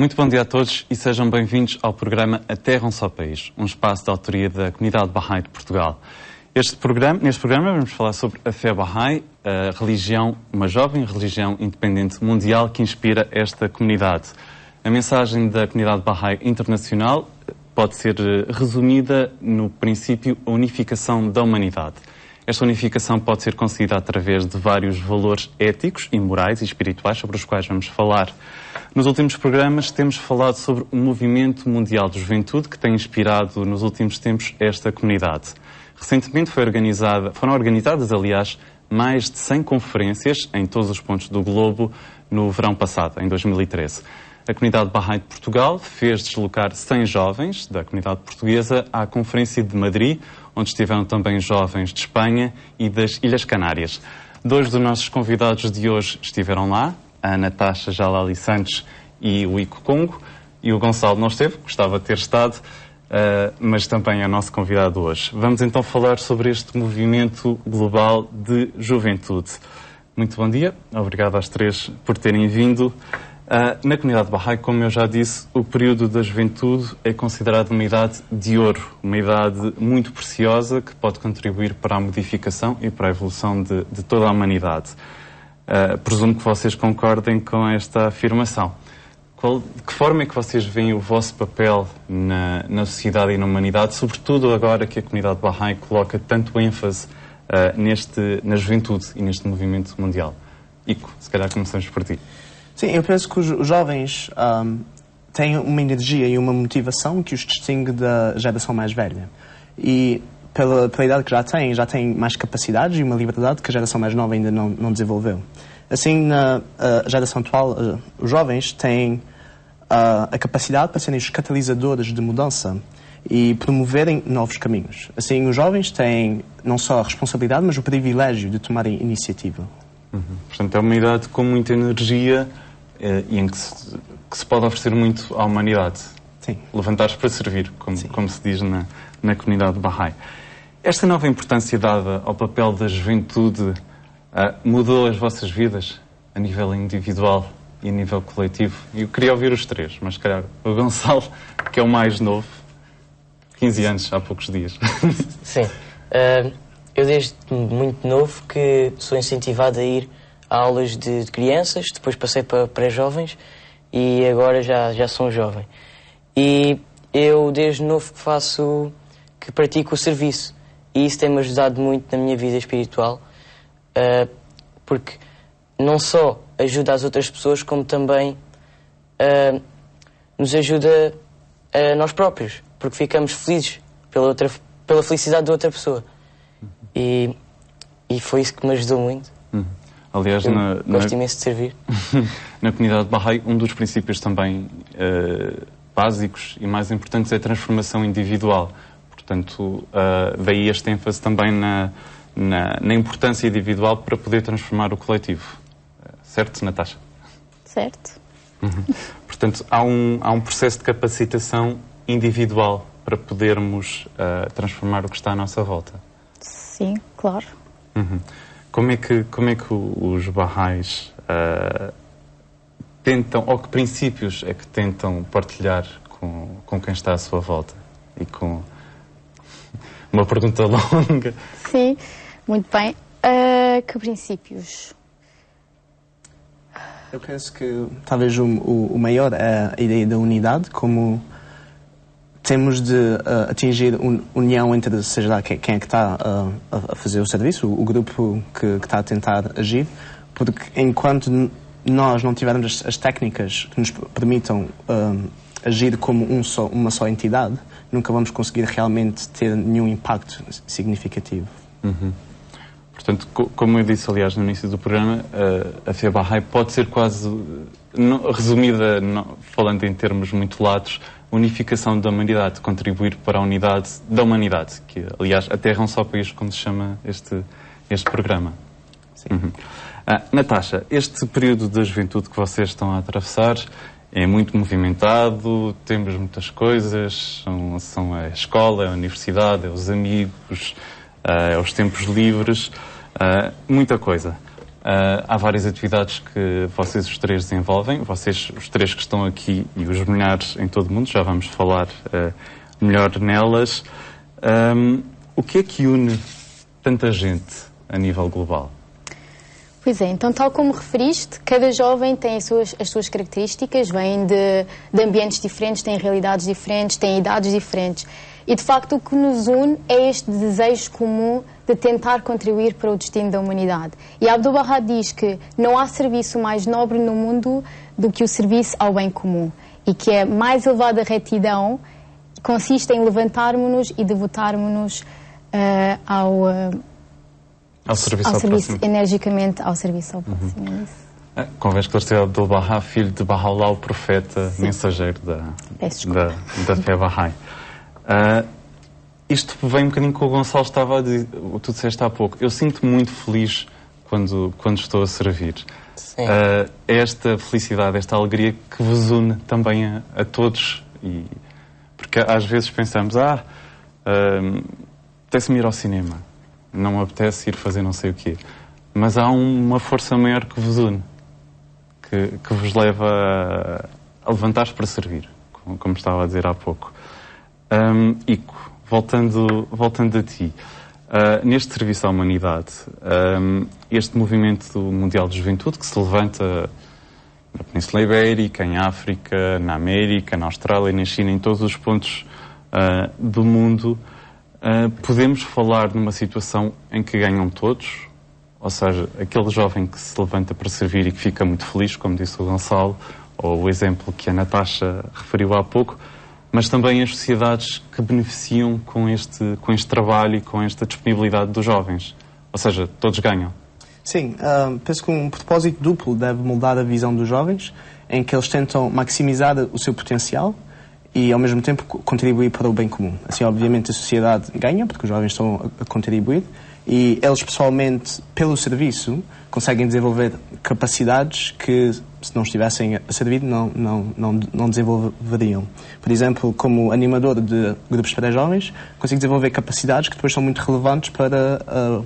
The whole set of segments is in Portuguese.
Muito bom dia a todos e sejam bem-vindos ao programa A Terra um Só País, um espaço de autoria da Comunidade Bahá'í de Portugal. Neste programa vamos falar sobre a fé Bahá'í, a religião, uma jovem religião independente mundial que inspira esta comunidade. A mensagem da Comunidade Bahá'í Internacional pode ser resumida no princípio a unificação da humanidade. Esta unificação pode ser conseguida através de vários valores éticos e morais e espirituais sobre os quais vamos falar. Nos últimos programas temos falado sobre o movimento mundial de juventude que tem inspirado nos últimos tempos esta comunidade. Recentemente foram organizadas, aliás, mais de 100 conferências em todos os pontos do globo no verão passado, em 2013. A Comunidade Bahá'í de Portugal fez deslocar 100 jovens da comunidade portuguesa à Conferência de Madrid, onde estiveram também jovens de Espanha e das Ilhas Canárias. Dois dos nossos convidados de hoje estiveram lá, a Natasha Jalali Santos e o Ico Congo, e o Gonçalo não esteve, gostava de ter estado, mas também é o nosso convidado hoje. Vamos então falar sobre este movimento global de juventude. Muito bom dia, obrigado às três por terem vindo. Na comunidade Bahá'í, como eu já disse, o período da juventude é considerado uma idade de ouro, uma idade muito preciosa que pode contribuir para a modificação e para a evolução de toda a humanidade. Presumo que vocês concordem com esta afirmação. De que forma é que vocês veem o vosso papel na sociedade e na humanidade, sobretudo agora que a comunidade Bahá'í coloca tanto ênfase na juventude e neste movimento mundial? Ico, se calhar começamos por ti. Sim, eu penso que os jovens têm uma energia e uma motivação que os distingue da geração mais velha. E pela idade que já têm mais capacidades e uma liberdade que a geração mais nova ainda não desenvolveu. Assim, na geração atual, os jovens têm a capacidade para serem os catalisadores de mudança e promoverem novos caminhos. Assim, os jovens têm não só a responsabilidade, mas o privilégio de tomarem iniciativa. Portanto, é uma idade com muita energia e em que se pode oferecer muito à humanidade. Sim. Levantar-se para servir, como se diz na comunidade Bahá'í. Esta nova importância dada ao papel da juventude mudou as vossas vidas a nível individual e a nível coletivo? Eu queria ouvir os três, mas calhar o Gonçalo, que é o mais novo, 15 anos, há poucos dias. Sim. Eu desde muito novo que sou incentivado a ir a aulas de crianças, depois passei para pré-jovens e agora já sou um jovem. E eu desde novo que pratico o serviço e isso tem-me ajudado muito na minha vida espiritual, porque não só ajuda as outras pessoas, como também nos ajuda a nós próprios, porque ficamos felizes pela felicidade da outra pessoa. E foi isso que me ajudou muito. Aliás, gosto imenso de servir. Na comunidade Bahá'í, um dos princípios também básicos e mais importantes é a transformação individual. Portanto, daí este ênfase também na importância individual para poder transformar o coletivo. Certo, Natasha? Certo. Portanto, há um processo de capacitação individual para podermos transformar o que está à nossa volta. Sim, claro. Como é que os Bahá'ís tentam, ou que princípios é que tentam partilhar com quem está à sua volta? E com uma pergunta longa. Sim, muito bem. Que princípios? Eu penso que talvez o maior é a ideia da unidade, como temos de atingir união entre, seja lá quem é que está a fazer o serviço, o grupo que está a tentar agir, porque enquanto nós não tivermos as técnicas que nos permitam agir como uma só entidade, nunca vamos conseguir realmente ter nenhum impacto significativo. Portanto, como eu disse, aliás, no início do programa, a fé Bahá'í pode ser quase, resumida, falando em termos muito latos, unificação da humanidade, contribuir para a unidade da humanidade, que, aliás, a Terra é um só país, como se chama este programa. Sim. Natasha, este período da juventude que vocês estão a atravessar é muito movimentado, temos muitas coisas, são a escola, a universidade, os amigos, os tempos livres, muita coisa. Há várias atividades que vocês os três desenvolvem, vocês os três que estão aqui e os milhares em todo o mundo, já vamos falar melhor nelas. O que é que une tanta gente a nível global? Pois é, então tal como referiste, cada jovem tem as suas características, vêm de ambientes diferentes, têm realidades diferentes, têm idades diferentes. E de facto o que nos une é este desejo comum de tentar contribuir para o destino da humanidade. E Abdu'l-Bahá diz que não há serviço mais nobre no mundo do que o serviço ao bem comum. E que a mais elevada retidão consiste em levantarmos-nos e devotarmos-nos ao serviço energicamente ao serviço ao próximo. Convém esclarecer Abdu'l-Bahá, filho de Baha'u'lláh, o profeta, mensageiro da fé Bahá'í. Isto vem um bocadinho com o Gonçalo estava a dizer, tu disseste há pouco. Eu sinto-me muito feliz quando estou a servir. É esta felicidade, esta alegria que vos une também a todos. Porque às vezes pensamos, apetece-me ir ao cinema, não me apetece ir fazer não sei o quê. Mas há uma força maior que vos une, que vos leva a levantar-vos para servir, como estava a dizer há pouco. Ico, voltando a ti, neste serviço à humanidade, este movimento mundial de juventude que se levanta na Península Ibérica, em África, na América, na Austrália, na China, em todos os pontos do mundo, podemos falar numa situação em que ganham todos, ou seja, aquele jovem que se levanta para servir e que fica muito feliz, como disse o Gonçalo, ou o exemplo que a Natasha referiu há pouco, mas também as sociedades que beneficiam com este trabalho e com esta disponibilidade dos jovens. Ou seja, todos ganham. Sim, penso que um propósito duplo deve moldar a visão dos jovens, em que eles tentam maximizar o seu potencial e, ao mesmo tempo, contribuir para o bem comum. Assim, obviamente, a sociedade ganha, porque os jovens estão a contribuir, e eles, pessoalmente, pelo serviço, conseguem desenvolver capacidades que, se não estivessem a servir, não desenvolveriam. Por exemplo, como animador de grupos para jovens, consigo desenvolver capacidades que depois são muito relevantes para a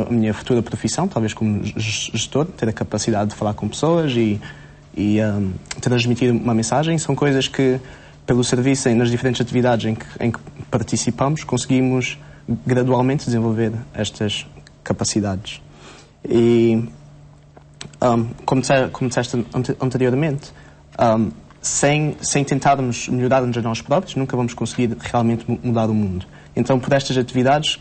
minha futura profissão, talvez como gestor, ter a capacidade de falar com pessoas e transmitir uma mensagem. São coisas que, pelo serviço, nas diferentes atividades em que participamos, conseguimos gradualmente desenvolver estas capacidades. E, como disseste anteriormente, sem tentarmos melhorar-nos a nós próprios, nunca vamos conseguir realmente mudar o mundo. Então, por estas atividades,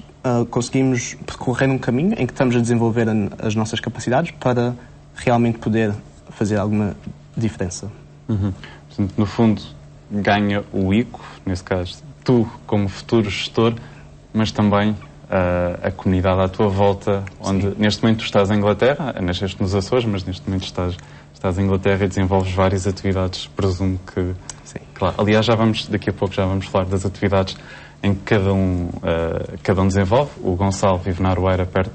conseguimos percorrer um caminho em que estamos a desenvolver as nossas capacidades para realmente poder fazer alguma diferença. Portanto, no fundo, ganha o ICO, nesse caso, tu como futuro gestor, mas também a comunidade à tua volta, onde neste momento tu estás em Inglaterra, nasceste nos Açores, mas neste momento estás em Inglaterra e desenvolves várias atividades, presumo que... Sim. Claro. Aliás, daqui a pouco já vamos falar das atividades em que cada um desenvolve. O Gonçalo vive na Aroeira, perto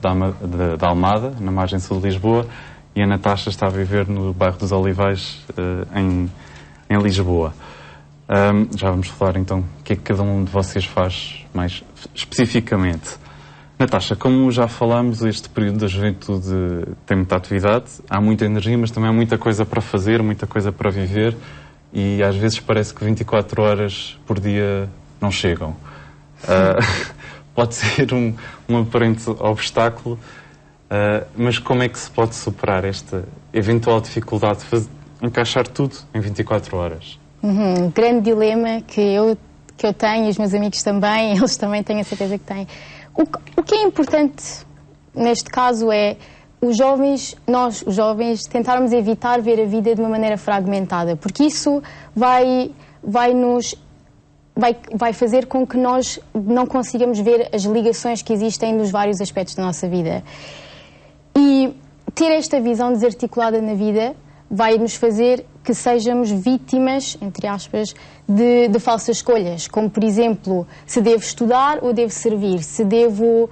da Almada, na margem sul de Lisboa, e a Natasha está a viver no bairro dos Olivais, em Lisboa. Já vamos falar então o que é que cada um de vocês faz mais especificamente. Natasha, como já falámos, este período da juventude tem muita atividade, há muita energia, mas também há muita coisa para fazer, muita coisa para viver, e às vezes parece que 24 horas por dia não chegam. Pode ser um aparente obstáculo, mas como é que se pode superar esta eventual dificuldade de encaixar tudo em 24 horas? Grande dilema que eu tenho e os meus amigos também, eles também têm a certeza que têm. O que é importante neste caso é nós, os jovens, tentarmos evitar ver a vida de uma maneira fragmentada, porque isso vai fazer com que nós não consigamos ver as ligações que existem nos vários aspectos da nossa vida. E ter esta visão desarticulada na vida vai nos fazer que sejamos vítimas, entre aspas, de falsas escolhas, como, por exemplo, se devo estudar ou devo servir, se devo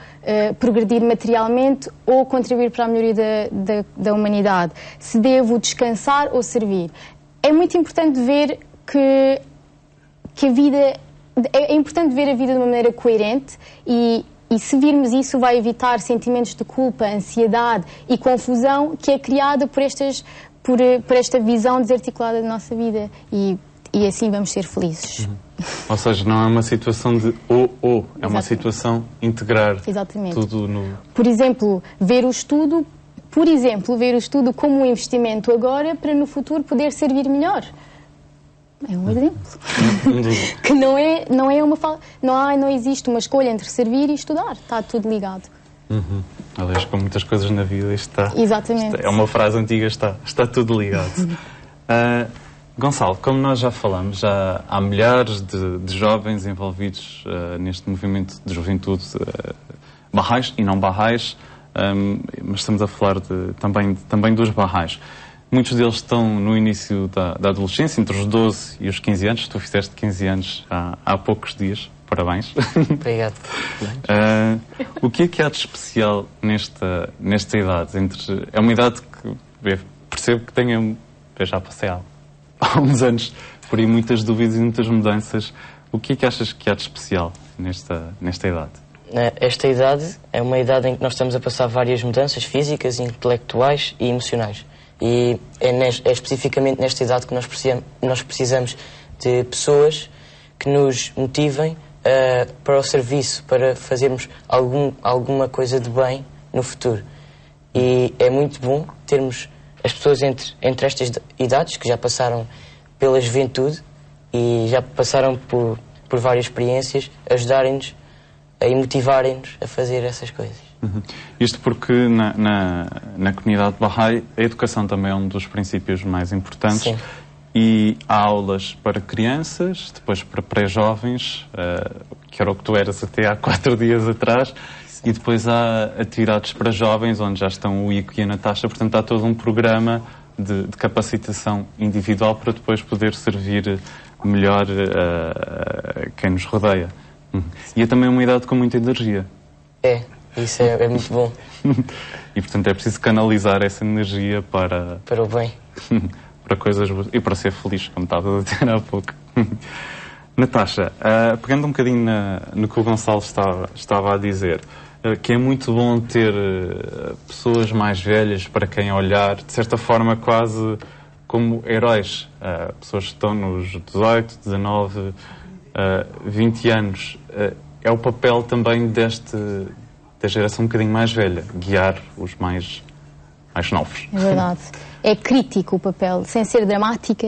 progredir materialmente ou contribuir para a melhoria da humanidade, se devo descansar ou servir. É muito importante ver que a vida... É importante ver a vida de uma maneira coerente e E se virmos isso, vai evitar sentimentos de culpa, ansiedade e confusão que é criada por esta visão desarticulada da nossa vida. E assim vamos ser felizes. Ou seja, não é uma situação de ou, é uma situação integrar tudo no... Por exemplo, ver o estudo como um investimento agora para no futuro poder servir melhor. É um exemplo. Que não existe uma escolha entre servir e estudar. Está tudo ligado. Aliás, com muitas coisas na vida isto está... Exatamente. É uma frase antiga, está tudo ligado. Gonçalo, como nós já falamos, já há milhares de jovens envolvidos neste movimento de juventude Bahais e não Bahais, mas estamos a falar também dos Bahais. Muitos deles estão no início da adolescência, entre os 12 e os 15 anos. Tu fizeste 15 anos há poucos dias. Parabéns. Obrigado. O que é há de especial nesta idade? É uma idade que percebo que já passei há uns anos por aí muitas dúvidas e muitas mudanças. O que é que achas que há de especial nesta idade? Esta idade é uma idade em que nós estamos a passar várias mudanças físicas, intelectuais e emocionais. E é especificamente nesta idade que nós precisamos de pessoas que nos motivem para o serviço, para fazermos alguma coisa de bem no futuro. E é muito bom termos as pessoas entre estas idades, que já passaram pela juventude e já passaram por várias experiências, ajudarem-nos e motivarem-nos a fazer essas coisas. Isto porque na comunidade Bahá'í a educação também é um dos princípios mais importantes. Sim. E há aulas para crianças, depois para pré-jovens, que era o que tu eras até há 4 dias atrás, e depois há atividades para jovens, onde já estão o Ico e a Natasha, portanto há todo um programa de capacitação individual para depois poder servir melhor quem nos rodeia. E é também uma idade com muita energia. Isso é muito bom. E portanto é preciso canalizar essa energia para o bem. Para coisas boas e para ser feliz, como estava a dizer há pouco. Natasha, pegando um bocadinho no que o Gonçalo estava a dizer, que é muito bom ter pessoas mais velhas para quem olhar, de certa forma quase como heróis. Pessoas que estão nos 18, 19, 20 anos. É o papel também da geração um bocadinho mais velha, guiar os mais novos. É verdade. É crítico o papel, sem ser dramática,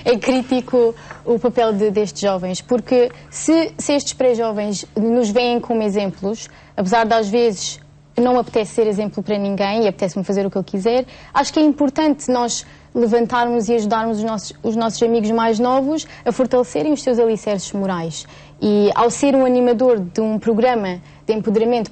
é crítico o papel destes jovens, porque se estes pré-jovens nos veem como exemplos, apesar de às vezes não apetece ser exemplo para ninguém e apetece-me fazer o que eu quiser, acho que é importante nós levantarmos e ajudarmos os nossos amigos mais novos a fortalecerem os seus alicerces morais. E ao ser um animador de um programa de empoderamento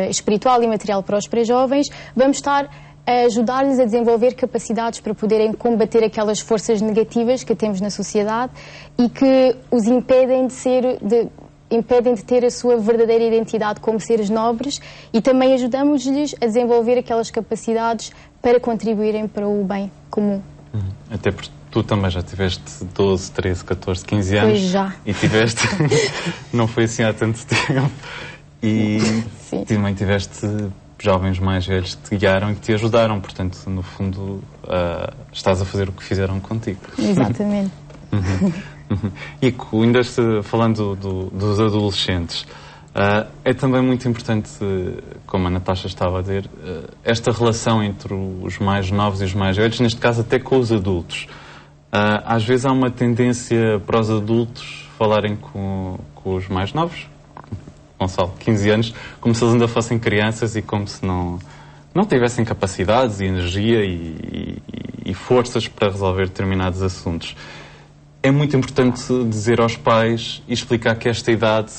espiritual e material para os pré-jovens, vamos estar a ajudar-lhes a desenvolver capacidades para poderem combater aquelas forças negativas que temos na sociedade e que os impedem de ter a sua verdadeira identidade como seres nobres, e também ajudamos-lhes a desenvolver aquelas capacidades para contribuírem para o bem comum. Até porque tu também já tiveste 12, 13, 14, 15 anos. Pois já. E tiveste... não foi assim há tanto tempo. E Sim. também tiveste jovens mais velhos que te guiaram e que te ajudaram. Portanto, no fundo, estás a fazer o que fizeram contigo. Exatamente. E ainda falando dos adolescentes, é também muito importante, como a Natasha estava a dizer, esta relação entre os mais novos e os mais velhos, neste caso até com os adultos. Às vezes há uma tendência para os adultos falarem com os mais novos, Gonçalo, 15 anos, como se eles ainda fossem crianças e como se não tivessem capacidades e energia e forças para resolver determinados assuntos. É muito importante dizer aos pais e explicar que esta idade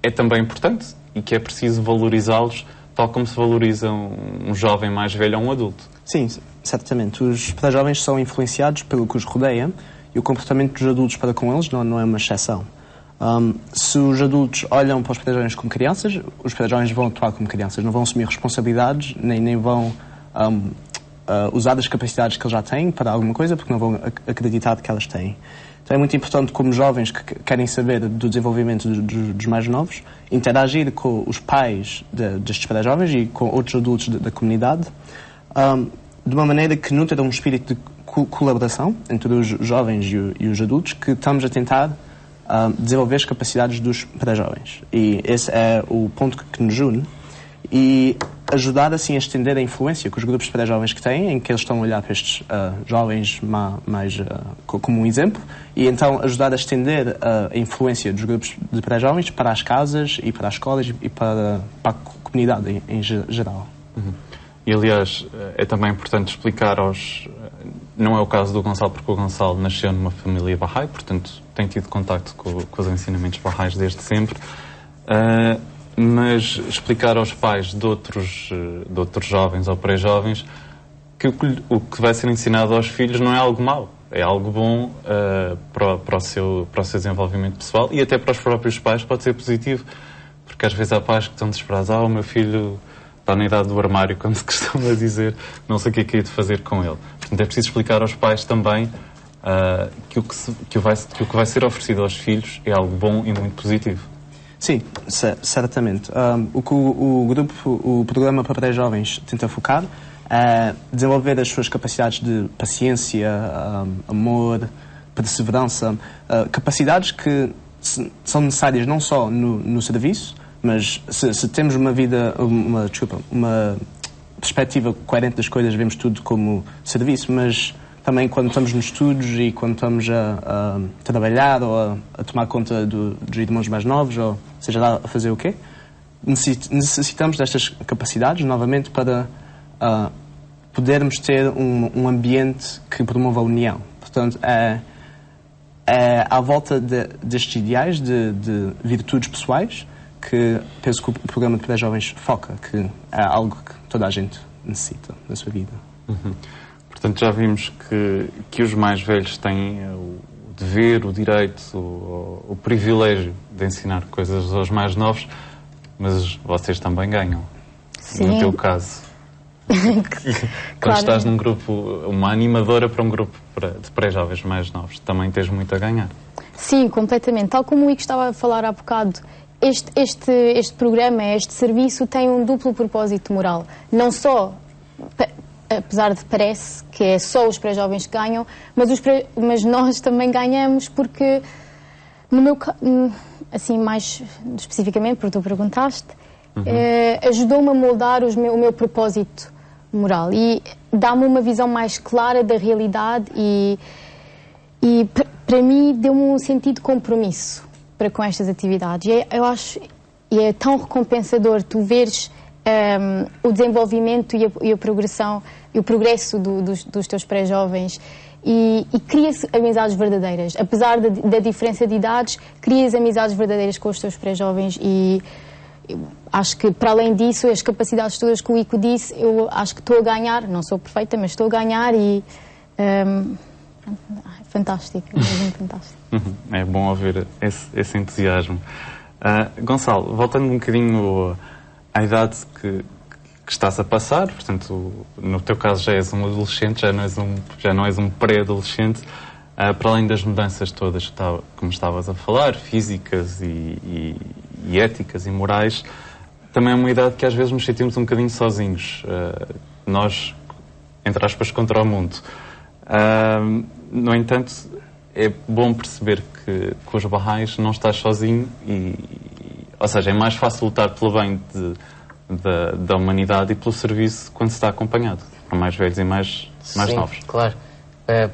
é também importante e que é preciso valorizá-los tal como se valoriza um jovem mais velho ou um adulto. Sim, certamente. Os pré-jovens são influenciados pelo que os rodeia e o comportamento dos adultos para com eles não é uma exceção. Se os adultos olham para os pré-jovens como crianças, os pré-jovens vão atuar como crianças, não vão assumir responsabilidades, nem vão usar as capacidades que eles já têm para alguma coisa, porque não vão acreditar que elas têm. Então é muito importante, como jovens que querem saber do desenvolvimento dos mais novos, interagir com os pais destes pré-jovens e com outros adultos da comunidade, de uma maneira que nutra um espírito de colaboração entre os jovens e os adultos, que estamos a tentar desenvolver as capacidades dos pré-jovens. E esse é o ponto que nos une. E ajudar assim a estender a influência que os grupos de pré-jovens que têm, em que eles estão a olhar para estes jovens mais como um exemplo, e então ajudar a estender a influência dos grupos de pré-jovens para as casas e para as escolas e para a comunidade em geral. Uhum. E aliás, é também importante explicar aos... Não é o caso do Gonçalo, porque o Gonçalo nasceu numa família Bahá'í, portanto tem tido contacto com os ensinamentos Bahá'ís desde sempre. Mas explicar aos pais de outros jovens ou pré-jovens que o que vai ser ensinado aos filhos não é algo mau, é algo bom para o seu desenvolvimento pessoal, e até para os próprios pais pode ser positivo, porque às vezes há pais que estão desesperados: o meu filho está na idade do armário, como se costuma dizer, não sei o que é de fazer com ele. Portanto, é preciso explicar aos pais também que o que vai ser oferecido aos filhos é algo bom e muito positivo. Sim, certamente. O que o programa para pré-jovens tenta focar é desenvolver as suas capacidades de paciência, amor, perseverança, capacidades que são necessárias não só no serviço, mas se temos uma perspectiva coerente das coisas, vemos tudo como serviço, mas também quando estamos nos estudos e quando estamos a trabalhar ou a tomar conta dos irmãos mais novos, ou seja lá a fazer o quê, necessitamos destas capacidades novamente para podermos ter um ambiente que promova a união. Portanto, é à volta destes ideais de virtudes pessoais que penso que o programa de pré-jovens foca, que é algo que toda a gente necessita na sua vida. Uhum. Portanto, já vimos que os mais velhos têm o dever, o direito, o privilégio de ensinar coisas aos mais novos, mas vocês também ganham. Sim. No teu caso. Quando estás num grupo, uma animadora para um grupo de pré-jovens mais novos, também tens muito a ganhar. Sim, completamente. Tal como o Ico estava a falar há bocado, este programa, este serviço tem um duplo propósito moral. Não só, apesar de parece que é só os pré-jovens que ganham, mas nós também ganhamos porque, no meu assim mais especificamente, porque tu perguntaste, ajudou-me a moldar o meu propósito moral e dá-me uma visão mais clara da realidade e para mim deu-me um sentido de compromisso para com estas atividades. Eu acho e é tão recompensador tu veres o desenvolvimento e a progressão e o progresso dos teus pré-jovens e cria-se amizades verdadeiras. Apesar da diferença de idades, crias amizades verdadeiras com os teus pré-jovens e acho que, para além disso, as capacidades todas que o Ico disse, eu acho que estou a ganhar, não sou perfeita, mas estou a ganhar e é fantástico, é mesmo fantástico. É bom ouvir esse entusiasmo. Gonçalo, voltando um bocadinho à idade que estás a passar, portanto, no teu caso já és um adolescente, já não és um pré-adolescente, para além das mudanças todas, como estavas a falar, físicas e éticas e morais, também é uma idade que às vezes nos sentimos um bocadinho sozinhos. Nós, entre aspas, contra o mundo. No entanto, é bom perceber que com os Bahá'ís não estás sozinho ou seja, é mais fácil lutar pelo bem da humanidade e pelo serviço quando se está acompanhado, por mais velhos e mais novos. Claro.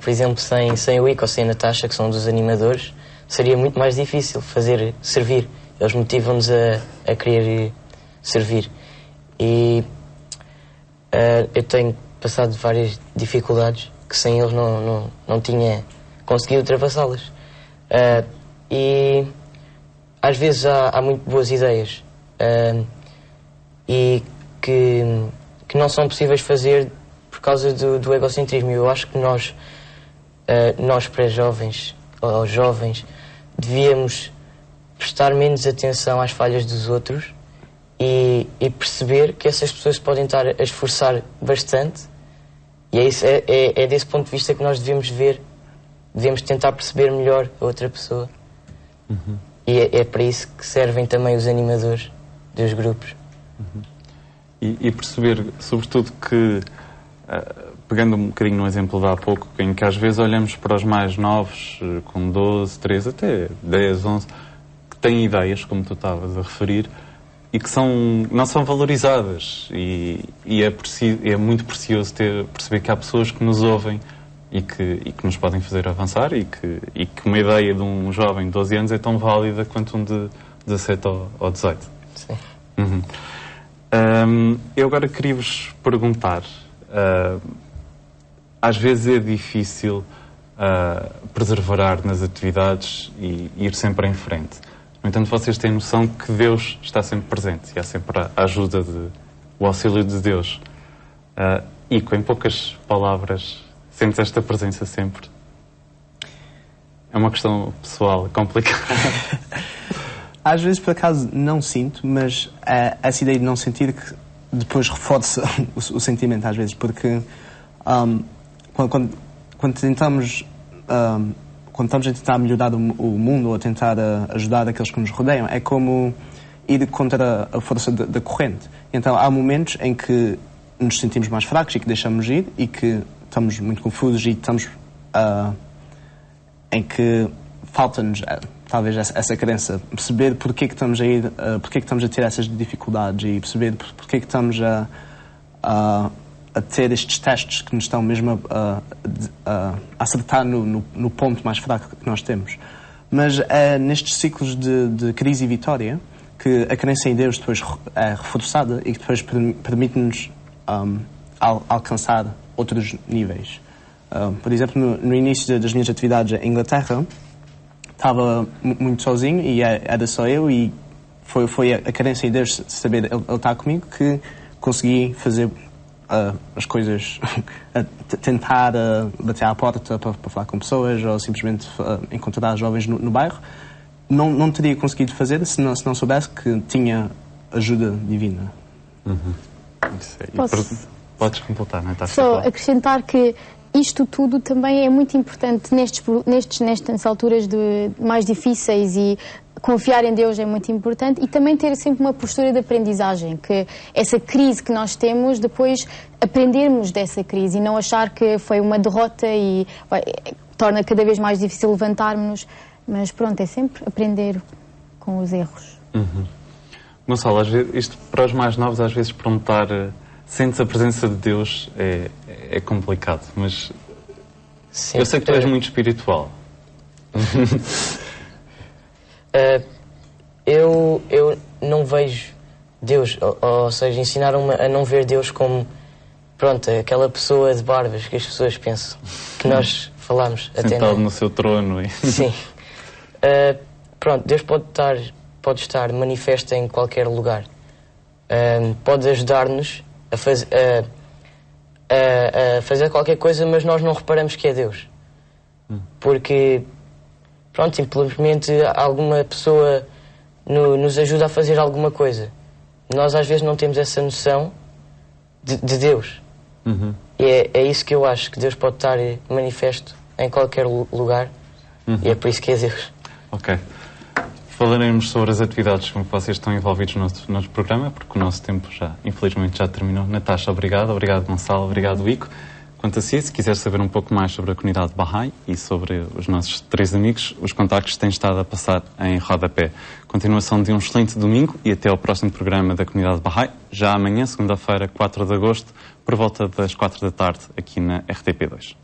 Por exemplo, sem o Ico ou sem a Natasha, que são dos animadores, seria muito mais difícil servir. Eles motivam-nos a querer servir. E eu tenho passado várias dificuldades que sem eles não tinha conseguido ultrapassá-las. E às vezes há muito boas ideias e que não são possíveis fazer por causa do egocentrismo. Eu acho que nós pré-jovens ou jovens devíamos prestar menos atenção às falhas dos outros e perceber que essas pessoas podem estar a esforçar bastante, e é desse ponto de vista que nós devemos ver devemos tentar perceber melhor a outra pessoa. E é para isso que servem também os animadores dos grupos. E perceber, sobretudo, que, pegando um bocadinho no exemplo de há pouco, em que às vezes olhamos para os mais novos, com 12, 13, até 10, 11, que têm ideias, como tu estavas a referir, e que não são valorizadas. E é muito precioso perceber que há pessoas que nos ouvem e que nos podem fazer avançar e que uma ideia de um jovem de 12 anos é tão válida quanto um de 17 ou 18. Sim. Eu agora queria-vos perguntar, às vezes é difícil perseverar nas atividades e ir sempre em frente. No entanto, vocês têm noção que Deus está sempre presente e há sempre a ajuda, o auxílio de Deus. E, em poucas palavras, sentes esta presença sempre? É uma questão pessoal, complicada. Às vezes, por acaso, não sinto, mas essa ideia de não sentir que depois reforça o sentimento, às vezes, porque quando tentamos a tentar melhorar o mundo ou a tentar ajudar aqueles que nos rodeiam, é como ir contra a força da corrente. Então, há momentos em que nos sentimos mais fracos e que deixamos ir e que estamos muito confusos e estamos em que falta-nos talvez essa crença, perceber porque que estamos a ir, porque que estamos a ter essas dificuldades e perceber porque que estamos a ter estes testes que nos estão mesmo a acertar no ponto mais fraco que nós temos. Mas é nestes ciclos de crise e vitória que a crença em Deus depois é reforçada e que depois permite-nos alcançar outros níveis. Por exemplo, no início das minhas atividades em Inglaterra, estava muito sozinho e era só eu, e foi a crença em Deus, saber Ele está comigo, que consegui fazer as coisas, tentar bater à porta para falar com pessoas ou simplesmente encontrar jovens no bairro. Não teria conseguido fazer se não soubesse que tinha ajuda divina. Podes completar, não é? Só acrescentar que isto tudo também é muito importante nestas alturas mais difíceis, e confiar em Deus é muito importante, e também ter sempre uma postura de aprendizagem, que essa crise que nós temos, depois aprendermos dessa crise e não achar que foi uma derrota e torna cada vez mais difícil levantarmos-nos, mas pronto, é sempre aprender com os erros. Gonçalo, às vezes, isto para os mais novos, às vezes perguntar sentes a presença de Deus é complicado, mas sim, eu sei que tu és muito espiritual. Eu não vejo Deus, ou seja, ensinaram-me a não ver Deus como, pronto, aquela pessoa de barbas que as pessoas pensam, que nós falamos até sentado no seu trono. Sim. Pronto, Deus pode estar manifesto em qualquer lugar. Pode ajudar-nos a fazer qualquer coisa, mas nós não reparamos que é Deus. Porque, pronto, simplesmente alguma pessoa nos ajuda a fazer alguma coisa. Nós às vezes não temos essa noção de Deus. E é isso que eu acho, que Deus pode estar manifesto em qualquer lugar, e é por isso que é Deus. Ok. Falaremos sobre as atividades com que vocês estão envolvidos no programa, porque o nosso tempo infelizmente já terminou. Natasha, obrigado. Obrigado, Gonçalo. Obrigado, Ico. Quanto a si, se quiser saber um pouco mais sobre a comunidade Bahá'í e sobre os nossos 3 amigos, os contactos têm estado a passar em rodapé. Continuação de um excelente domingo e até ao próximo programa da comunidade Bahá'í, já amanhã, segunda-feira, 4 de agosto, por volta das 4 da tarde, aqui na RTP2.